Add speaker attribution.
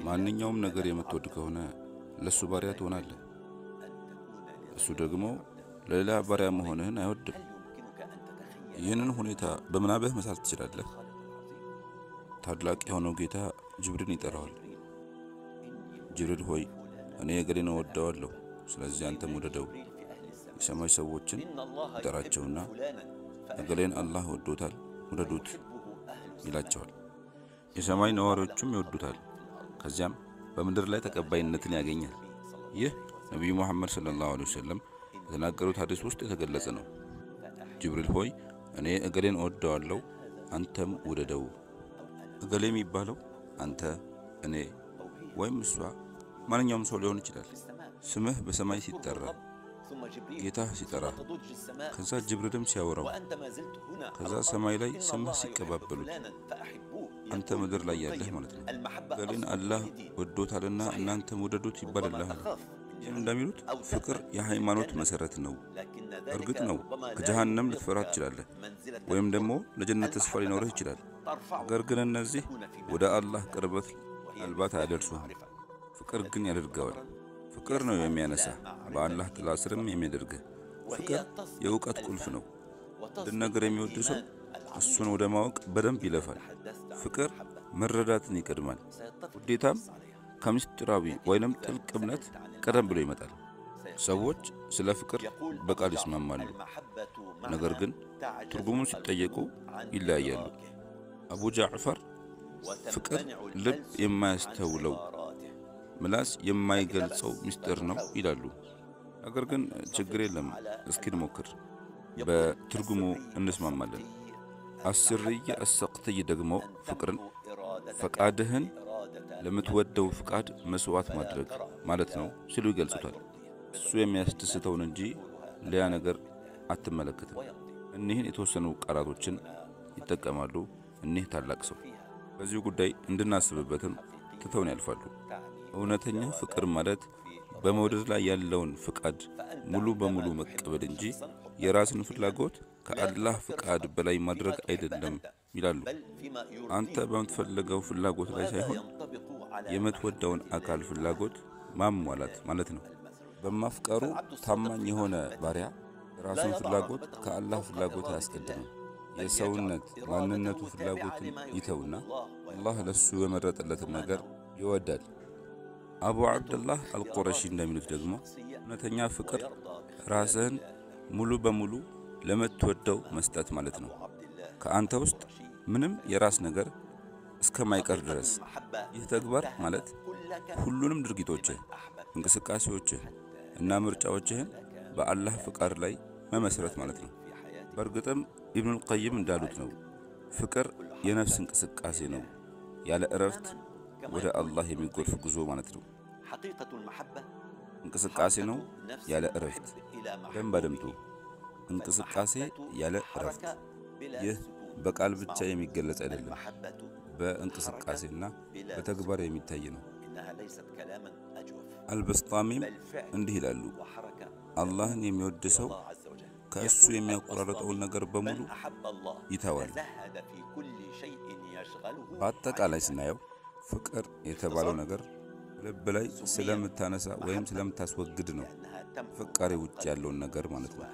Speaker 1: ማንኛውም ነገር የምትወድ ከሆነ ለሱ ባሪያ ትሆናለህ። እሱ ደግሞ ለሌላ ባሪያ መሆንህን አይወድም። ይህንን ሁኔታ በምናብህ መሳል ትችላለህ። ታላቅ የሆነው ጌታ ጅብሪልን ይጠራዋል። ጅብሪል ሆይ እኔ እገሌን እወደዋለሁ፣ ስለዚህ አንተም ውደደው። የሰማይ ሰዎችን ይጠራቸውና እገሌን አላህ ወዶታል፣ ውደዱት ይላቸዋል። የሰማይ ነዋሪዎችም ይወዱታል። ከዚያም በምድር ላይ ተቀባይነትን ያገኛል። ይህ ነብዩ መሐመድ ሰለላሁ ዐለይሂ ወሰለም የተናገሩት ሐዲስ ውስጥ የተገለጸ ነው። ጅብሪል ሆይ እኔ እገሌን እወደዋለሁ፣ አንተም ውደደው። እገሌ የሚባለው አንተ፣ እኔ ወይም እሷ ማንኛውም ሰው ሊሆን ይችላል። ስምህ በሰማይ ሲጠራ፣ ጌታህ ሲጠራ፣ ከዛ ጅብሪልም ሲያወራው፣ ከዛ ሰማይ ላይ ስምህ ሲቀባበሉት አንተ ምድር ላይ ያለህ ማለት ነው። እገሌን አላህ ወዶታልና እናንተም ውደዱት ይባልልሃል። ይህም እንደሚሉት ፍቅር የሃይማኖት መሰረት ነው። እርግጥ ነው ከጀሃነም ልትፈራ ትችላለህ፣ ወይም ደግሞ ለጀነት ተስፋ ሊኖርህ ይችላል። ነገር ግን እነዚህ ወደ አላህ ቅርበት አልባት አያደርሱህም። ፍቅር ግን ያደርገዋል። ፍቅር ነው የሚያነሳ፣ በአላህ ጥላ ስርም የሚያደርግህ። ፍቅር የእውቀት ቁልፍ ነው። ነገር የሚወድ ሰው እሱን ወደ ማወቅ በደንብ ይለፋል። ፍቅር መረዳትን ይቀድማል። ውዴታም ከምስጢራዊ ወይንም ጥልቅ እምነት ቀደም ብሎ ይመጣል። ሰዎች ስለ ፍቅር በቃል ይስማማሉ፣ ነገር ግን ትርጉሙን ሲጠየቁ ይለያያሉ። አቡ ጃዕፈር ፍቅር ልብ የማያስተውለው ምላስ የማይገልጸው ምስጢር ነው ይላሉ። ነገር ግን ችግር የለም፣ እስኪ እንሞክር። በትርጉሙ እንስማማለን። አስርየ አሰቅተይ ደግሞ ፍቅርን ፈቃድህን ለምትወደው ፍቃድ መስዋዕት ማድረግ ማለት ነው ሲሉ ይገልጹታል። እሱ የሚያስደስተውን እንጂ ሌላ ነገር አትመለከትም። እኒህን የተወሰኑ ቃላቶችን ይጠቀማሉ እኒህ ታላቅ ሰው። በዚህ ጉዳይ እንድናስብበትም ትተውን ያልፋሉ። እውነተኛ ፍቅር ማለት በመውደድ ላይ ያለውን ፍቃድ ሙሉ በሙሉ መቀበል እንጂ የራስን ፍላጎት ከአላህ ፍቃድ በላይ ማድረግ አይደለም ይላሉ። አንተ በምትፈልገው ፍላጎት ላይ ሳይሆን የምትወደውን አካል ፍላጎት ማሟላት ማለት ነው። በማፍቀሩ ታማኝ የሆነ ባሪያ ራሱን ፍላጎት ከአላህ ፍላጎት አያስቀድምም። የሰውነት ማንነቱ ፍላጎትን ይተውና አላህ ለሱ የመረጠለትን ነገር ይወዳል። አቡ አብደላህ አልቁረሺ እንደሚሉት ደግሞ እውነተኛ ፍቅር ራስህን ሙሉ በሙሉ ለምትወደው መስጠት ማለት ነው። ከአንተ ውስጥ ምንም የራስ ነገር እስከማይቀር ድረስ። ይህ ተግባር ማለት ሁሉንም ድርጊቶችህ፣ እንቅስቃሴዎችህ እና ምርጫዎችህን በአላህ ፍቃድ ላይ መመስረት ማለት ነው። በእርግጥም ኢብኑል ቀይም እንዳሉት ነው፣ ፍቅር የነፍስ እንቅስቃሴ ነው፣ ያለ እረፍት ወደ አላህ የሚጎርፍ ጉዞ ማለት ነው። እንቅስቃሴ ነው ያለ እረፍት። ደንብ አድምጡ፣ እንቅስቃሴ ያለ እረፍት። ይህ በቃል ብቻ የሚገለጽ አይደለም፣ በእንቅስቃሴና በተግባር የሚታይ ነው። አልበስጣሚም እንዲህ ይላሉ፣ አላህን የሚወድ ሰው ከእሱ የሚያቆራርጠውን ነገር በሙሉ ይተዋል። በአጠቃላይ ስናየው ፍቅር የተባለው ነገር ልብ ላይ ስለምታነሳ ወይም ስለምታስወግድ ነው፣ ፍቃሬ ውጭ ያለውን ነገር ማለት ነው።